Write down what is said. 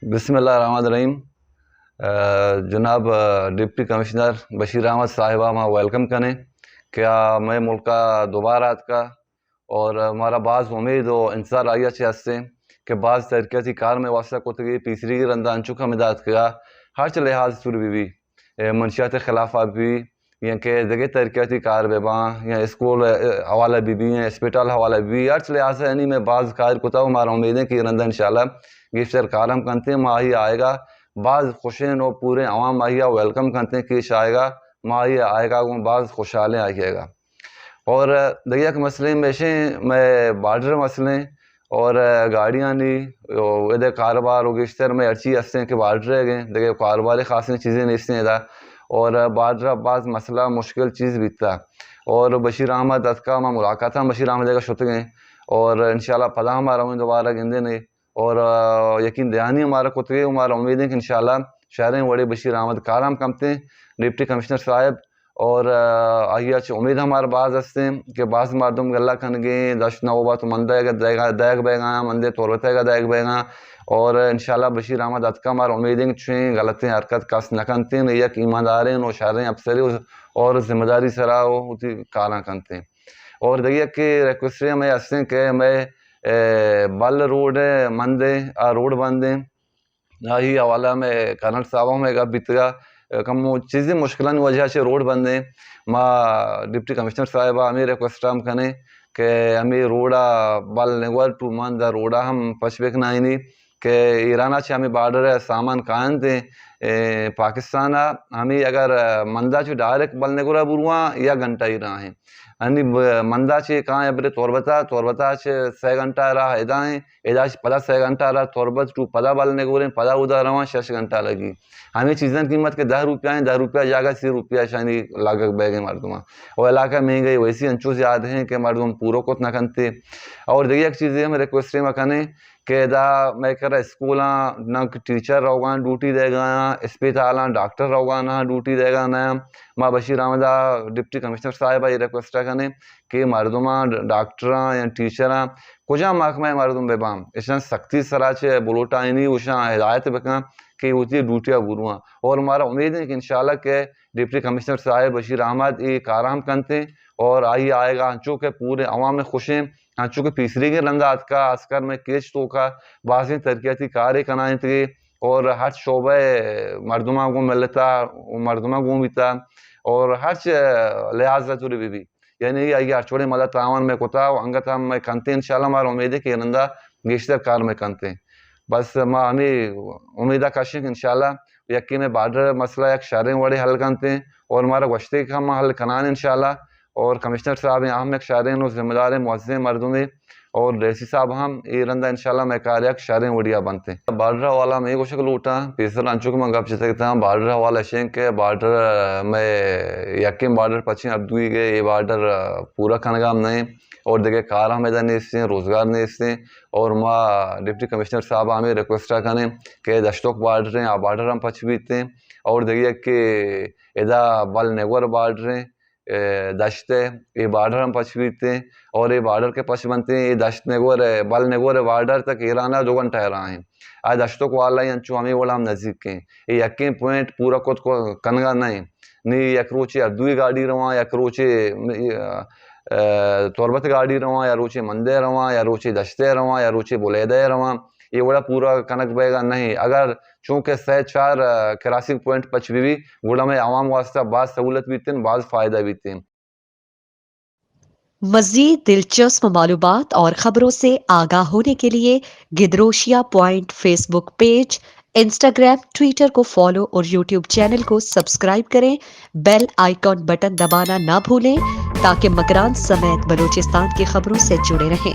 بسم اللہ الرحمن الرحیم. جناب ڈپٹی کمشنر بشیر احمد صاحبہ ماں ویلکم کریں کیا میں ملک کا دوبارہ کا اور ہمارا بعض امید و انتظار آئی اچھے ہستے کہ بعض ترقیاتی کار میں واسطہ کو تھی تیسری کی رندہ انچوکا مداد کیا ہر لحاظ سر بھی منشیات خلافات بھی یا کہ دیگر ترقیاتی کار بے باں یا اسکول حوالہ بھی ہیں اسپیٹل حوالہ بھی ہر لحاظ سے یعنی میں بعض کار کو تھا ہمارا امید ہے کہ رندہ انشاءاللہ گیفٹر کارم کرتے ہیں ماہی آئے گا بعض خوشین و پورے عوام ماہیا ویلکم کرتے ہیں کہ آئے گا ماہی آئے گا بعض خوشحالیں آئیے گا. اور دیگر کے مسئلے میں بارڈر مسئلے اور گاڑیاں نہیں ادھر کاروبار و گشتر میں ارچی ہستے ہیں کہ بارڈر رہ گئے دیکھے کاروباری خاصی چیزیں نہیں ہیں ادھر اور بارڈر بعض مسئلہ مشکل چیز بھی تھا اور بشیر احمد کا میں ملاقات بشیر احمد کا شتر گئے اور انشاءاللہ پدا ہمارا ہوں دوبارہ گندے نہیں اور یقین دہانی ہمارا کتگے ہمارا امید ہے کہ انشاءاللہ شہریں وڑے بشیر احمد کارام کمتے ہیں ڈپٹی کمشنر صاحب اور آئیے امید ہمارے بعض ہستے ہیں کہ بعض مردم گلہ کھنگے دشت نوبہ تو مندہ دیگ بے گا مندے طورتے گا دیگ بے گا اور انشاءاللہ بشیر احمد اتکا ہمارا امید ہے کہ چھوئیں غلطیں حرکت کس نکنتے ہیں یک ایمانداریں اور شہریں افسری اور ذمہ داری سرا ہوتی کاراں کنتے ہیں. اور دیکھیے کہ ریکویسٹیں میں ہستے ہیں کہ میں بل روڈ مندے روڈ بندیں ہی حوالہ میں کرنل صاحبوں میں گا بیتگا کم چیزیں مشکلان وجہ سے روڈ بندیں ماں ڈپٹی کمشنر صاحبہ ہمیں ریکویسٹ ہم کھنے کہ ہمیں روڈا بل نگور ٹو مند روڈا ہم پشبک نائنی کہ ایرانہ چھے ہمیں بارڈر سامان کائن دیں پاکستانہ ہمیں اگر مندہ چھے ڈائریکٹ بل نگورہ بروہاں یا گھنٹہ ہی رہا ہیں یعنی مندہ چھے کہاں ابرے توربتا چھے 6 گھنٹہ رہا ایدائیں ایدہ چھے پدا 6 گھنٹہ رہا توربت ٹو پدا بل نگوریں پدا ادھا رہاں 6 گھنٹہ لگی ہمیں چیزیں قیمت کے 10 روپیہ ہیں 10 روپیہ جاگہ 30 روپیہ شاید لاگک بے گئے مردمہ اور علاقہ میں گئی ویسی انچوز یاد ہیں کہ مردم پورو کت نہ کنتے. اور دیکھیں ایک چیزیں ہم ریکویسٹیں میں کھنے کہ دا میں کہہ رہا اسکولاں نہ ٹیچر روگاں ڈیوٹی دے گا اسپیتالاں ڈاکٹر روگاں نہ ڈیوٹی دے گا نہ ماں بشیر احمدہ ڈپٹی کمشنر صاحبہ یہ ریکویسٹ کھنے کہ مردماں ڈاکٹراں یا ٹیچراں کجا محکمہ مردم بے بام اشان سختی سرا چھے بلوٹا نہیں اشان ہدایت بکاں کہ ہوتی ڈیوٹیاں بروہاں اور ہمارا امید ہے کہ انشاءاللہ کہ ڈپٹی کمشنر صاحب بشیر احمد یہ کارام کنتے اور آئے گا ہنچو کہ پورے عوام میں خوش ہیں ہنچو کہ پیسری کے لندات کا عسکر میں کیچ تو کا بعضی ترقیاتی کارے کنائیں تھے اور ہر شعبہ مردمہ کو ملتا مردمہ کو بیتا اور ہر لحاظ ضروری بھی یعنی یہ ہر چھوڑے مدد تعاون میں کتا انگت ہم میں کنتے انشاءاللہ ہمارا امید ہے کہ یہ نندہ گیشتر کار میں کنتے بس ماں ہمیں امیدہ کاشیں کہ انشاءاللہ یکی میں بارڈر مسئلہ یک شہریں وڑے حل کنتے ہیں اور ہمارا گوشتے کا ہم حل کنان انشاءاللہ اور کمشنر صاحب ہم ایک شہریں نو ذمہ دار معزز مردمیں اور ریسی صاحب ہم یہ رندہ انشاءاللہ میں کاریاک شہریں وڑیا بنتے ہیں. بارڈر حوالہ میں ایک شکل اٹھا پیسر انچو کہ میں گپ چیتے کہتا ہوں بارڈر حوالہ شیں کہ بارڈر میں یکیم بارڈر پچھیں اب دوئی گئے یہ بارڈر پورا کھنگا ہم نہیں اور دیکھے کار ہم ادھر نہیں استے ہیں روزگار نہیں استے ہیں اور ماں ڈپٹی کمشنر صاحب ہمیں ریکویسٹہ کریں کہ دشتوک بارڈر ہیں بارڈر ہم پچھ بیتے ہیں اور دیکھیے کہ ادھا بل نگور بارڈر ہیں دشتے یہ بارڈر ہم پچھ بیتے ہیں اور یہ بارڈر کے پچھ بنتے ہیں یہ دشت نگور بل نگور بارڈر تک ایرانہ 2 گھنٹہ رہا ہیں آج دشتوں کو والا انچو ہمیں والا ہم نزدیک کے یہ یکیم پوائنٹ پورا کت کو کنگا نہیں یک روچے اردوی گاڑی رواں یک روچے توربت گاڑی رواں یا روچے مندے رواں یا روچے دشتے رواں یا روچے بلیدے رواں یہ بڑا پورا کنک بے گا نہیں اگر چونکہ 4 کراسی پوائنٹ پچ بھی گوڑا میں عوام واسطہ بعض سہولت بھی تھیں بعض فائدہ بھی تھیں. مزید دلچسپ معلومات اور خبروں سے آگاہ ہونے کے لیے گدروشیا پوائنٹ فیس بک پیج انسٹاگرام ٹویٹر کو فالو اور یوٹیوب چینل کو سبسکرائب کریں بیل آئیکن بٹن دبانا نہ بھولیں تاکہ مکران سمیت بلوچستان کی خبروں سے جڑے رہیں.